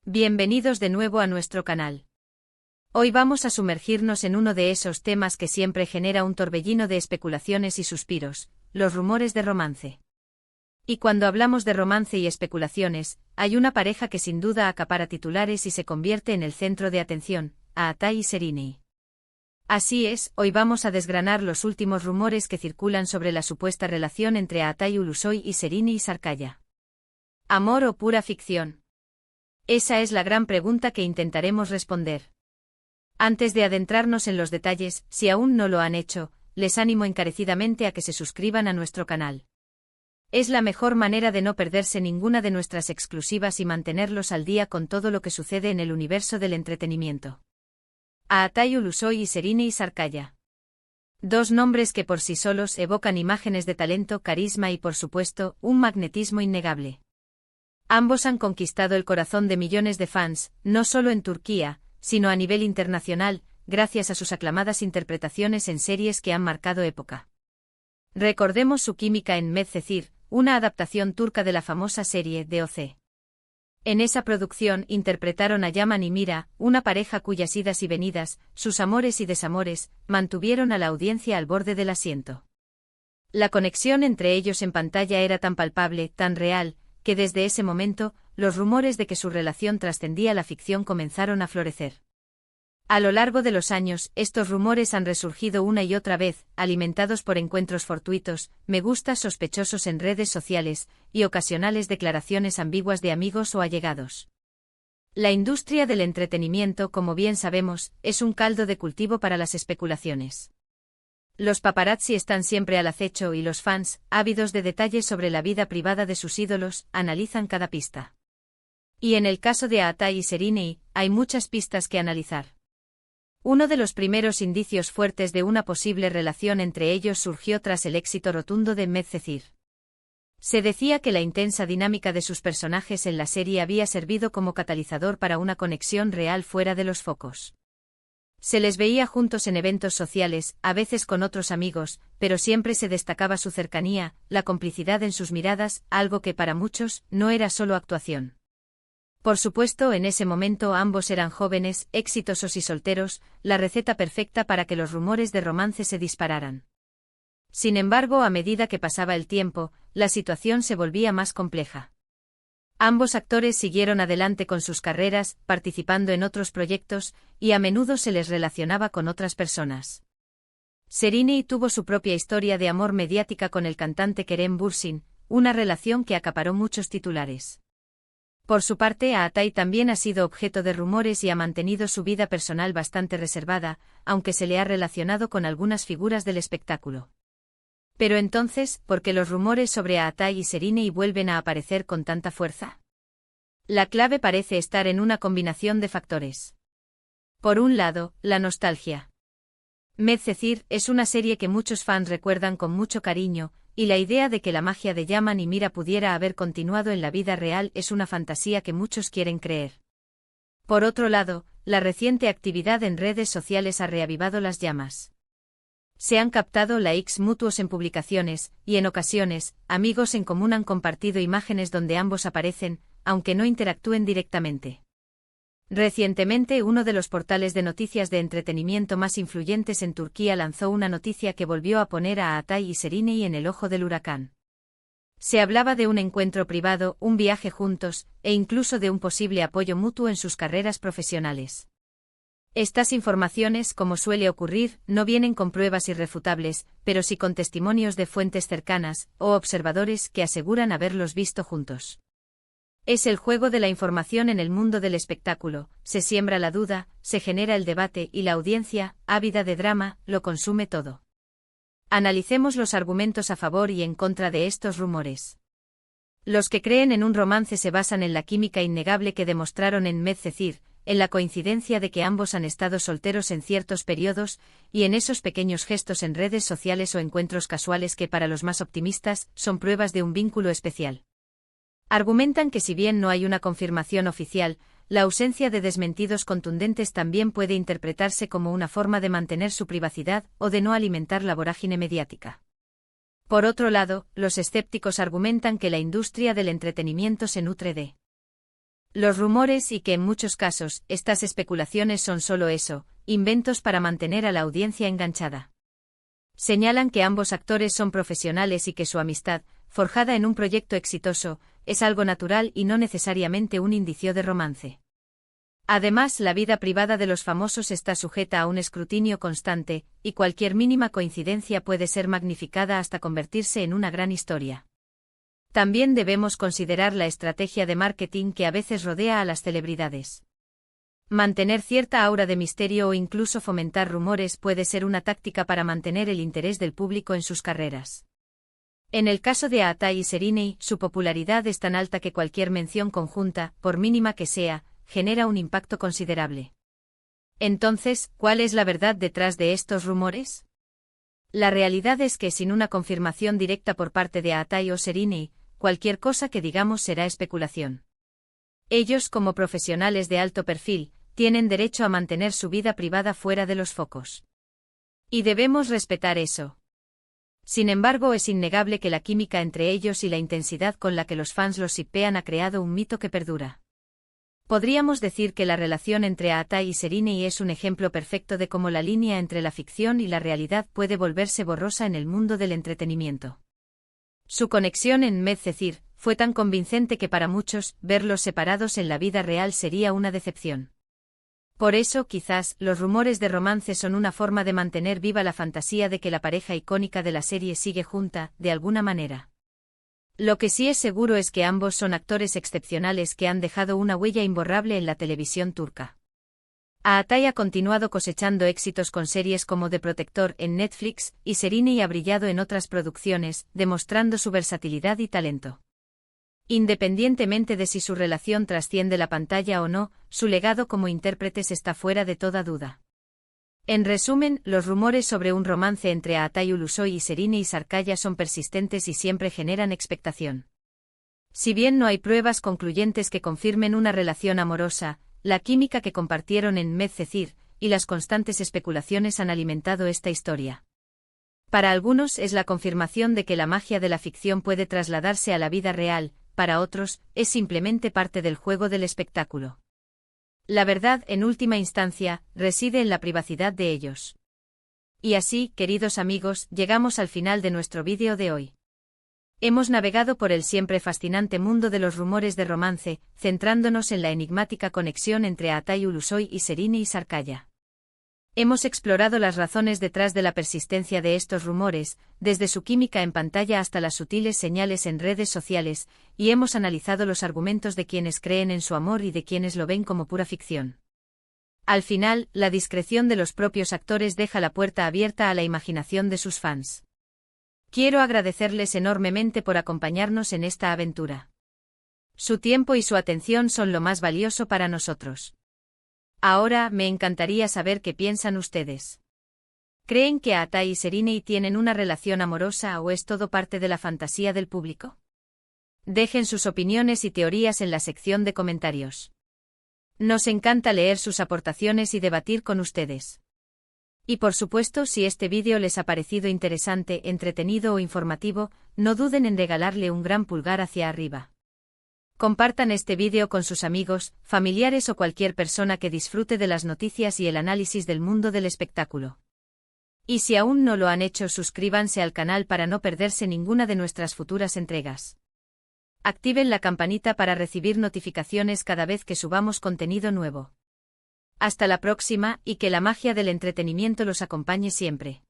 Bienvenidos de nuevo a nuestro canal. Hoy vamos a sumergirnos en uno de esos temas que siempre genera un torbellino de especulaciones y suspiros, los rumores de romance. Y cuando hablamos de romance y especulaciones, hay una pareja que sin duda acapara titulares y se convierte en el centro de atención, Aatai y Serrini. Así es, hoy vamos a desgranar los últimos rumores que circulan sobre la supuesta relación entre Aatai Ulusoy y Serrini Sarkaya. ¿Amor o pura ficción? Esa es la gran pregunta que intentaremos responder. Antes de adentrarnos en los detalles, si aún no lo han hecho, les animo encarecidamente a que se suscriban a nuestro canal. Es la mejor manera de no perderse ninguna de nuestras exclusivas y mantenerlos al día con todo lo que sucede en el universo del entretenimiento. Aatai Ulusoy y Serrini Sarkaya. Dos nombres que por sí solos evocan imágenes de talento, carisma y por supuesto, un magnetismo innegable. Ambos han conquistado el corazón de millones de fans, no solo en Turquía, sino a nivel internacional, gracias a sus aclamadas interpretaciones en series que han marcado época. Recordemos su química en Medcezir, una adaptación turca de la famosa serie DOC. En esa producción interpretaron a Yaman y Mira, una pareja cuyas idas y venidas, sus amores y desamores, mantuvieron a la audiencia al borde del asiento. La conexión entre ellos en pantalla era tan palpable, tan real, que desde ese momento, los rumores de que su relación trascendía la ficción comenzaron a florecer. A lo largo de los años, estos rumores han resurgido una y otra vez, alimentados por encuentros fortuitos, me gustas sospechosos en redes sociales, y ocasionales declaraciones ambiguas de amigos o allegados. La industria del entretenimiento, como bien sabemos, es un caldo de cultivo para las especulaciones. Los paparazzi están siempre al acecho y los fans, ávidos de detalles sobre la vida privada de sus ídolos, analizan cada pista. Y en el caso de Aatai y Serrini, hay muchas pistas que analizar. Uno de los primeros indicios fuertes de una posible relación entre ellos surgió tras el éxito rotundo de Medcezir. Se decía que la intensa dinámica de sus personajes en la serie había servido como catalizador para una conexión real fuera de los focos. Se les veía juntos en eventos sociales, a veces con otros amigos, pero siempre se destacaba su cercanía, la complicidad en sus miradas, algo que para muchos no era solo actuación. Por supuesto, en ese momento ambos eran jóvenes, exitosos y solteros, la receta perfecta para que los rumores de romance se dispararan. Sin embargo, a medida que pasaba el tiempo, la situación se volvía más compleja. Ambos actores siguieron adelante con sus carreras, participando en otros proyectos, y a menudo se les relacionaba con otras personas. Serrini tuvo su propia historia de amor mediática con el cantante Kerem Bürsin, una relación que acaparó muchos titulares. Por su parte, Aatai también ha sido objeto de rumores y ha mantenido su vida personal bastante reservada, aunque se le ha relacionado con algunas figuras del espectáculo. Pero entonces, ¿por qué los rumores sobre Aatai y Serrini vuelven a aparecer con tanta fuerza? La clave parece estar en una combinación de factores. Por un lado, la nostalgia. Medcezir es una serie que muchos fans recuerdan con mucho cariño, y la idea de que la magia de Yaman y Mira pudiera haber continuado en la vida real es una fantasía que muchos quieren creer. Por otro lado, la reciente actividad en redes sociales ha reavivado las llamas. Se han captado likes mutuos en publicaciones, y en ocasiones, amigos en común han compartido imágenes donde ambos aparecen, aunque no interactúen directamente. Recientemente, uno de los portales de noticias de entretenimiento más influyentes en Turquía lanzó una noticia que volvió a poner a Aatai y Serrini en el ojo del huracán. Se hablaba de un encuentro privado, un viaje juntos, e incluso de un posible apoyo mutuo en sus carreras profesionales. Estas informaciones, como suele ocurrir, no vienen con pruebas irrefutables, pero sí con testimonios de fuentes cercanas, o observadores que aseguran haberlos visto juntos. Es el juego de la información en el mundo del espectáculo, se siembra la duda, se genera el debate y la audiencia, ávida de drama, lo consume todo. Analicemos los argumentos a favor y en contra de estos rumores. Los que creen en un romance se basan en la química innegable que demostraron en Medcezir, en la coincidencia de que ambos han estado solteros en ciertos periodos, y en esos pequeños gestos en redes sociales o encuentros casuales que para los más optimistas son pruebas de un vínculo especial. Argumentan que si bien no hay una confirmación oficial, la ausencia de desmentidos contundentes también puede interpretarse como una forma de mantener su privacidad o de no alimentar la vorágine mediática. Por otro lado, los escépticos argumentan que la industria del entretenimiento se nutre de Los rumores y que en muchos casos, estas especulaciones son solo eso, inventos para mantener a la audiencia enganchada. Señalan que ambos actores son profesionales y que su amistad, forjada en un proyecto exitoso, es algo natural y no necesariamente un indicio de romance. Además, la vida privada de los famosos está sujeta a un escrutinio constante, y cualquier mínima coincidencia puede ser magnificada hasta convertirse en una gran historia. También debemos considerar la estrategia de marketing que a veces rodea a las celebridades. Mantener cierta aura de misterio o incluso fomentar rumores puede ser una táctica para mantener el interés del público en sus carreras. En el caso de Aatai y Serinei, su popularidad es tan alta que cualquier mención conjunta, por mínima que sea, genera un impacto considerable. Entonces, ¿cuál es la verdad detrás de estos rumores? La realidad es que sin una confirmación directa por parte de Aatai o Serinei, cualquier cosa que digamos será especulación. Ellos, como profesionales de alto perfil, tienen derecho a mantener su vida privada fuera de los focos. Y debemos respetar eso. Sin embargo, es innegable que la química entre ellos y la intensidad con la que los fans los shippean ha creado un mito que perdura. Podríamos decir que la relación entre Aatai y Serinei es un ejemplo perfecto de cómo la línea entre la ficción y la realidad puede volverse borrosa en el mundo del entretenimiento. Su conexión en Medcezir fue tan convincente que para muchos, verlos separados en la vida real sería una decepción. Por eso, quizás, los rumores de romance son una forma de mantener viva la fantasía de que la pareja icónica de la serie sigue junta, de alguna manera. Lo que sí es seguro es que ambos son actores excepcionales que han dejado una huella imborrable en la televisión turca. Aatai ha continuado cosechando éxitos con series como The Protector en Netflix, y Serinei ha brillado en otras producciones, demostrando su versatilidad y talento. Independientemente de si su relación trasciende la pantalla o no, su legado como intérpretes está fuera de toda duda. En resumen, los rumores sobre un romance entre Aatai Ulusoy y Serinei Sarkaya son persistentes y siempre generan expectación. Si bien no hay pruebas concluyentes que confirmen una relación amorosa, la química que compartieron en Medcezir y las constantes especulaciones han alimentado esta historia. Para algunos es la confirmación de que la magia de la ficción puede trasladarse a la vida real, para otros, es simplemente parte del juego del espectáculo. La verdad, en última instancia, reside en la privacidad de ellos. Y así, queridos amigos, llegamos al final de nuestro vídeo de hoy. Hemos navegado por el siempre fascinante mundo de los rumores de romance, centrándonos en la enigmática conexión entre Aatai Ulusoy y Serinei Sarkaya. Hemos explorado las razones detrás de la persistencia de estos rumores, desde su química en pantalla hasta las sutiles señales en redes sociales, y hemos analizado los argumentos de quienes creen en su amor y de quienes lo ven como pura ficción. Al final, la discreción de los propios actores deja la puerta abierta a la imaginación de sus fans. Quiero agradecerles enormemente por acompañarnos en esta aventura. Su tiempo y su atención son lo más valioso para nosotros. Ahora, me encantaría saber qué piensan ustedes. ¿Creen que Aatai y Serinei tienen una relación amorosa o es todo parte de la fantasía del público? Dejen sus opiniones y teorías en la sección de comentarios. Nos encanta leer sus aportaciones y debatir con ustedes. Y por supuesto, si este vídeo les ha parecido interesante, entretenido o informativo, no duden en regalarle un gran pulgar hacia arriba. Compartan este vídeo con sus amigos, familiares o cualquier persona que disfrute de las noticias y el análisis del mundo del espectáculo. Y si aún no lo han hecho, suscríbanse al canal para no perderse ninguna de nuestras futuras entregas. Activen la campanita para recibir notificaciones cada vez que subamos contenido nuevo. Hasta la próxima, y que la magia del entretenimiento los acompañe siempre.